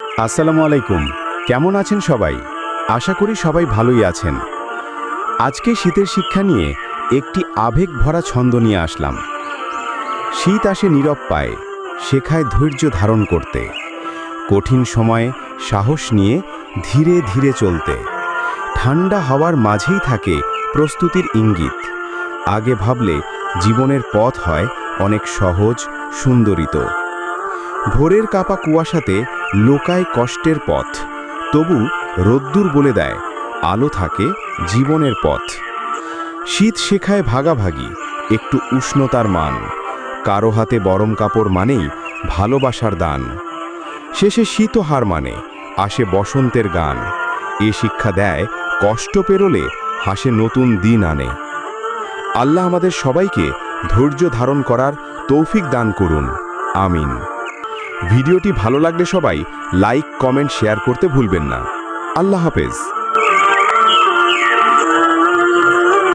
আসসালামু আলাইকুম। কেমন আছেন সবাই? আশা করি সবাই ভালোই আছেন। আজকে শীতের শিক্ষা নিয়ে একটি আবেগ ভরা ছন্দ নিয়ে আসলাম। শীত আসে নীরব পায়ে, শেখায় ধৈর্য ধারণ করতে, কঠিন সময়ে সাহস নিয়ে ধীরে ধীরে চলতে। ঠান্ডা হাওয়ার মাঝেই থাকে প্রস্তুতির ইঙ্গিত। আগে ভাবলে জীবনের পথ হয় অনেক সহজ, সুন্দরিত। ভোরের কাপা কুয়াশাতে লোকায় কষ্টের পথ, তবু রোদ্দুর বলে দেয় আলো থাকে জীবনের পথ। শীত শেখায় ভাগাভাগি, একটু উষ্ণতার মান। কারো হাতে গরম কাপড় মানেই ভালোবাসার দান। শেষে শীত হার মানে আসে বসন্তের গান। এ শিক্ষা দেয় কষ্ট পেরোলে হাসে নতুন দিন আনে। আল্লাহ আমাদের সবাইকে ধৈর্য ধারণ করার তৌফিক দান করুন, আমিন। ভিডিওটি ভালো লাগলে সবাই লাইক, কমেন্ট, শেয়ার করতে ভুলবেন না। আল্লাহ হাফেজ।